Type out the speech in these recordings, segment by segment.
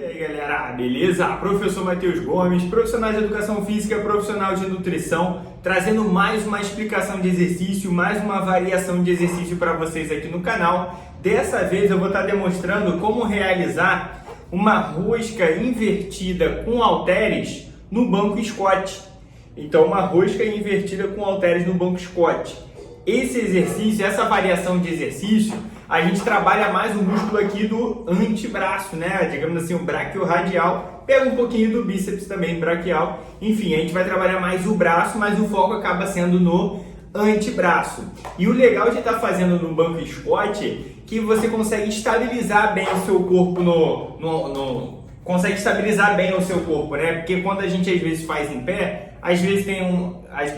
E aí galera, beleza? Professor Matheus Gomes, profissional de educação física, profissional de nutrição, trazendo mais uma explicação de exercício, mais uma variação de exercício para vocês aqui no canal. Dessa vez eu vou estar demonstrando como realizar uma rosca invertida com halteres no banco Scott. Então uma rosca invertida com halteres no banco Scott. Esse exercício, essa variação de exercício, a gente trabalha mais o músculo aqui do antebraço, né? Digamos assim, o braquiorradial. Pega um pouquinho do bíceps também, braquial. Enfim, a gente vai trabalhar mais o braço, mas o foco acaba sendo no antebraço. E o legal de estar fazendo no banco Scott é que você consegue estabilizar bem o seu corpo consegue estabilizar bem o seu corpo, né? Porque quando a gente às vezes faz em pé, às vezes às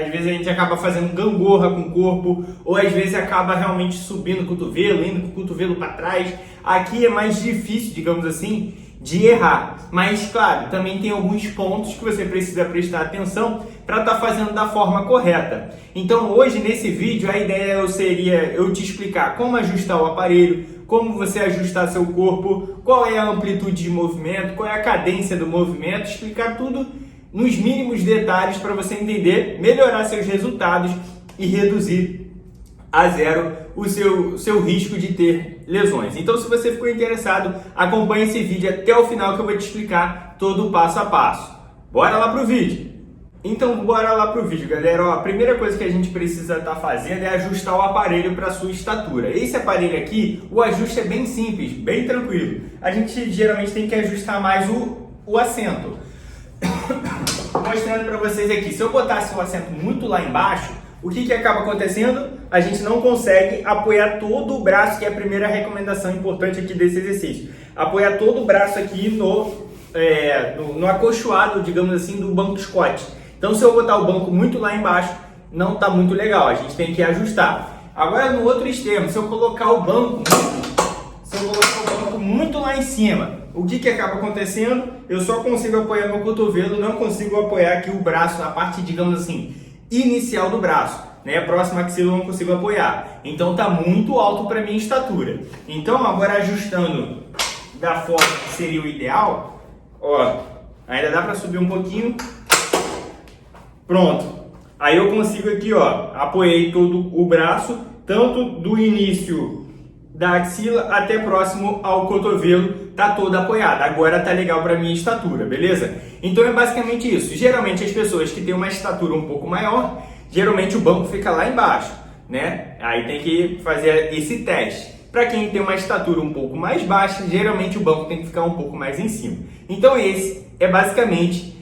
vezes a gente acaba fazendo gangorra com o corpo, ou às vezes acaba realmente subindo o cotovelo, indo com o cotovelo para trás. Aqui é mais difícil, digamos assim, de errar. Mas, claro, também tem alguns pontos que você precisa prestar atenção para estar fazendo da forma correta. Então, hoje, nesse vídeo, a ideia seria eu te explicar como ajustar o aparelho, como você ajustar seu corpo, qual é a amplitude de movimento, qual é a cadência do movimento, explicar tudo nos mínimos detalhes para você entender, melhorar seus resultados e reduzir a zero o seu risco de ter lesões. Então, se você ficou interessado, acompanhe esse vídeo até o final que eu vou te explicar todo o passo a passo. Bora lá pro vídeo! Então, bora lá pro vídeo, galera. Ó, a primeira coisa que a gente precisa estar fazendo é ajustar o aparelho para sua estatura. Esse aparelho aqui, o ajuste é bem simples, bem tranquilo. A gente geralmente tem que ajustar mais o assento. Mostrando para vocês aqui, se eu botasse o assento muito lá embaixo, o que acaba acontecendo? A gente não consegue apoiar todo o braço, que é a primeira recomendação importante aqui desse exercício. Apoiar todo o braço aqui no acolchoado, digamos assim, do banco Scott. Então, se eu botar o banco muito lá embaixo, não está muito legal, a gente tem que ajustar. Agora, no outro extremo, se eu colocar o banco muito lá em cima, o que acaba acontecendo? Eu só consigo apoiar meu cotovelo, não consigo apoiar aqui o braço, a parte, digamos assim, inicial do braço, né? A próxima axila eu não consigo apoiar. Então tá muito alto para minha estatura. Então agora ajustando da forma que seria o ideal, ó, ainda dá para subir um pouquinho. Pronto. Aí eu consigo aqui, ó, apoiei todo o braço, tanto do início da axila até próximo ao cotovelo, tá todo apoiado. Agora tá legal para minha estatura, beleza? Então é basicamente isso. Geralmente as pessoas que têm uma estatura um pouco maior, geralmente o banco fica lá embaixo, né? Aí tem que fazer esse teste. Para quem tem uma estatura um pouco mais baixa, geralmente o banco tem que ficar um pouco mais em cima. Então esse é basicamente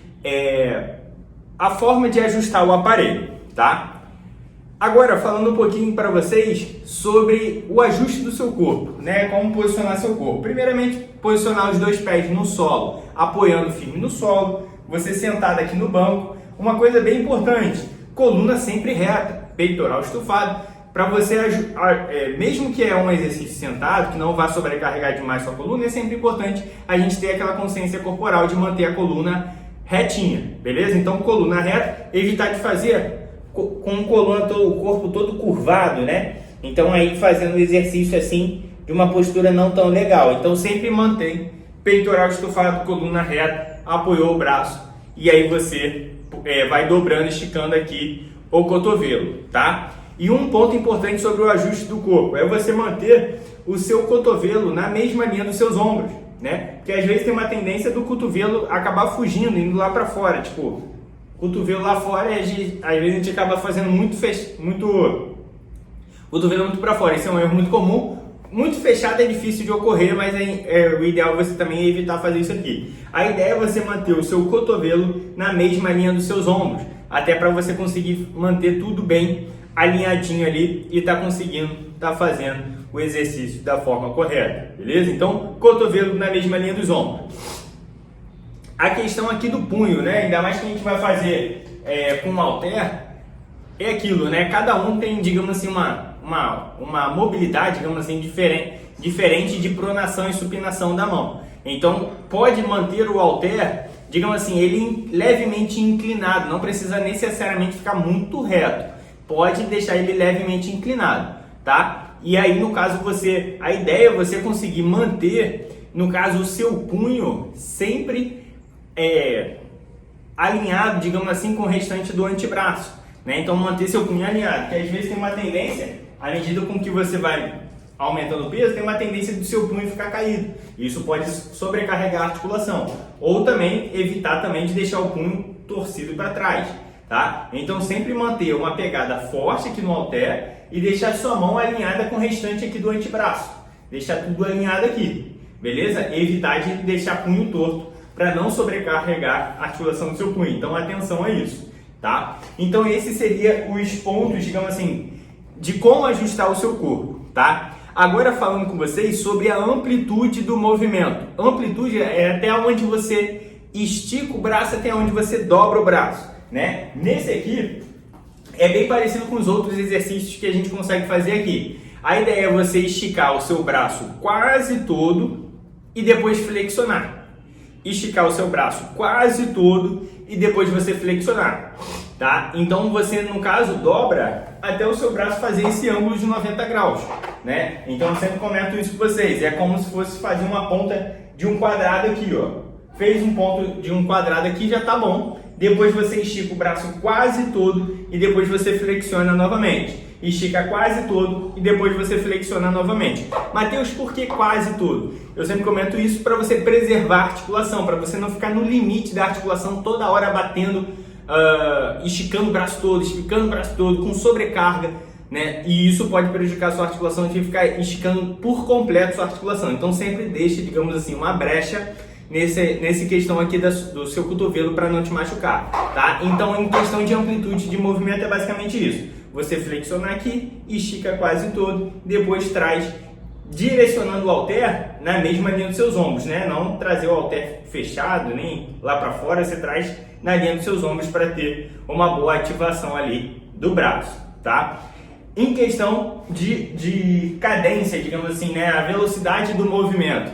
a forma de ajustar o aparelho, tá? Agora, falando um pouquinho para vocês sobre o ajuste do seu corpo, né? Como posicionar seu corpo. Primeiramente, posicionar os dois pés no solo, apoiando firme no solo, você sentado aqui no banco. Uma coisa bem importante, coluna sempre reta, peitoral estufado, para você, mesmo que é um exercício sentado, que não vá sobrecarregar demais sua coluna, é sempre importante a gente ter aquela consciência corporal de manter a coluna retinha, beleza? Então, coluna reta, evitar de fazer com o corpo todo curvado, né? Então aí fazendo o exercício assim de uma postura não tão legal. Então sempre mantém peitoral estufado, coluna reta, apoiou o braço e aí você vai dobrando, esticando aqui o cotovelo, tá? E um ponto importante sobre o ajuste do corpo é você manter o seu cotovelo na mesma linha dos seus ombros, né? Porque às vezes tem uma tendência do cotovelo acabar fugindo, indo lá para fora, tipo cotovelo lá fora, às vezes a gente acaba fazendo cotovelo muito para fora. Isso é um erro muito comum. Muito fechado é difícil de ocorrer, mas o ideal é você também evitar fazer isso aqui. A ideia é você manter o seu cotovelo na mesma linha dos seus ombros, até para você conseguir manter tudo bem alinhadinho ali e conseguindo fazendo o exercício da forma correta, beleza? Então, cotovelo na mesma linha dos ombros. A questão aqui do punho, né? Ainda mais que a gente vai fazer com um halter, é aquilo, né? Cada um tem, digamos assim, uma mobilidade, digamos assim, diferente de pronação e supinação da mão. Então, pode manter o halter, digamos assim, ele levemente inclinado, não precisa necessariamente ficar muito reto. Pode deixar ele levemente inclinado, tá? E aí, no caso, a ideia é você conseguir manter no caso, o seu punho sempre alinhado, digamos assim, com o restante do antebraço, né? Então manter seu punho alinhado, porque às vezes tem uma tendência, à medida com que você vai aumentando o peso, tem uma tendência do seu punho ficar caído. Isso pode sobrecarregar a articulação, ou também evitar também de deixar o punho torcido para trás, tá? Então sempre manter uma pegada forte aqui no halter e deixar sua mão alinhada com o restante aqui do antebraço, deixar tudo alinhado aqui, beleza? Evitar de deixar punho torto para não sobrecarregar a articulação do seu punho. Então atenção a isso, tá? Então esses seriam os pontos, digamos assim, de como ajustar o seu corpo, tá? Agora falando com vocês sobre a amplitude do movimento. Amplitude é até onde você estica o braço, até onde você dobra o braço, né? Nesse aqui é bem parecido com os outros exercícios que a gente consegue fazer aqui. A ideia é você esticar o seu braço quase todo e depois flexionar. Esticar o seu braço quase todo e depois você flexionar, tá? Então você, no caso, dobra até o seu braço fazer esse ângulo de 90 graus, né? Então eu sempre comento isso com vocês, é como se fosse fazer uma ponta de um quadrado aqui, ó. Fez um ponto de um quadrado aqui, já tá bom. Depois você estica o braço quase todo e depois você flexiona novamente. Estica quase todo e depois você flexiona novamente. Mateus, por que quase todo? Eu sempre comento isso para você preservar a articulação, para você não ficar no limite da articulação toda hora batendo, esticando o braço todo, com sobrecarga, né? E isso pode prejudicar a sua articulação de ficar esticando por completo a sua articulação. Então sempre deixe, digamos assim, uma brecha nesse questão aqui do seu cotovelo para não te machucar, tá? Então em questão de amplitude de movimento é basicamente isso. Você flexiona aqui, estica quase todo, depois traz direcionando o halter na mesma linha dos seus ombros, né? Não trazer o halter fechado, nem lá para fora, você traz na linha dos seus ombros para ter uma boa ativação ali do braço, tá? Em questão de cadência, digamos assim, né? A velocidade do movimento,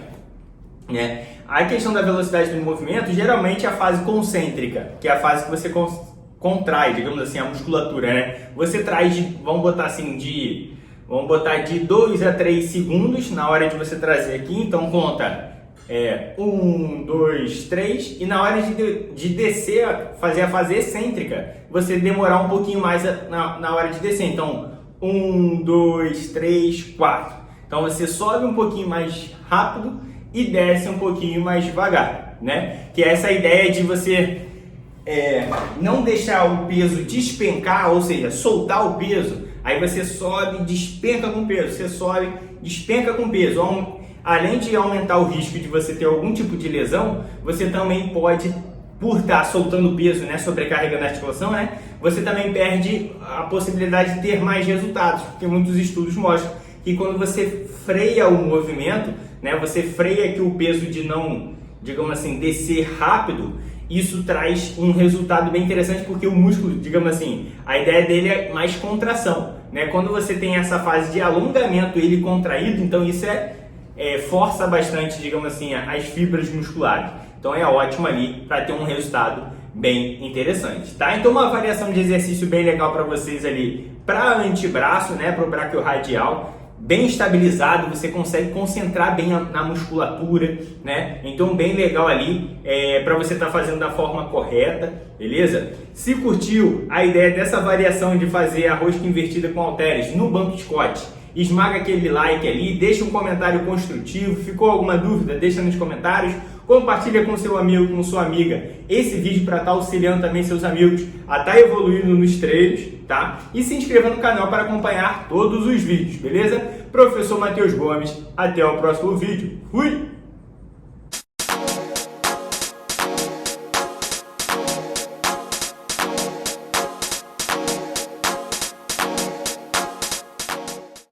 né? A questão da velocidade do movimento, geralmente é a fase concêntrica, que é a fase que você contrai, digamos assim, a musculatura, né? Você traz, vamos botar de 2 a 3 segundos na hora de você trazer aqui, então conta 1, 2, 3, e na hora de descer, fazer a fase excêntrica, você demorar um pouquinho mais na hora de descer, então 1, 2, 3, 4. Então você sobe um pouquinho mais rápido e desce um pouquinho mais devagar, né? Que é essa ideia de você não deixar o peso despencar, ou seja, soltar o peso, aí você sobe, despenca com peso, você sobe, despenca com peso. Além de aumentar o risco de você ter algum tipo de lesão, você também pode, por estar soltando peso, né, sobrecarregando a articulação, né, você também perde a possibilidade de ter mais resultados, porque muitos estudos mostram que quando você freia o movimento, né, você freia que o peso de não, digamos assim, descer rápido, isso traz um resultado bem interessante, porque o músculo, digamos assim, a ideia dele é mais contração, né? Quando você tem essa fase de alongamento, ele contraído, então isso força bastante, digamos assim, as fibras musculares. Então é ótimo ali para ter um resultado bem interessante, tá? Então uma variação de exercício bem legal para vocês ali para antebraço, né? Para o braquiorradial, bem estabilizado, você consegue concentrar bem na musculatura, né? Então bem legal ali para você estar fazendo da forma correta, beleza? Se curtiu a ideia dessa variação de fazer a rosca invertida com halteres no banco Scott, esmaga aquele like ali, deixa um comentário construtivo. Ficou alguma dúvida? Deixa nos comentários. Compartilha com seu amigo, com sua amiga esse vídeo para estar auxiliando também seus amigos a estar evoluindo nos treinos, tá? E se inscreva no canal para acompanhar todos os vídeos, beleza? Professor Matheus Gomes, até o próximo vídeo. Fui!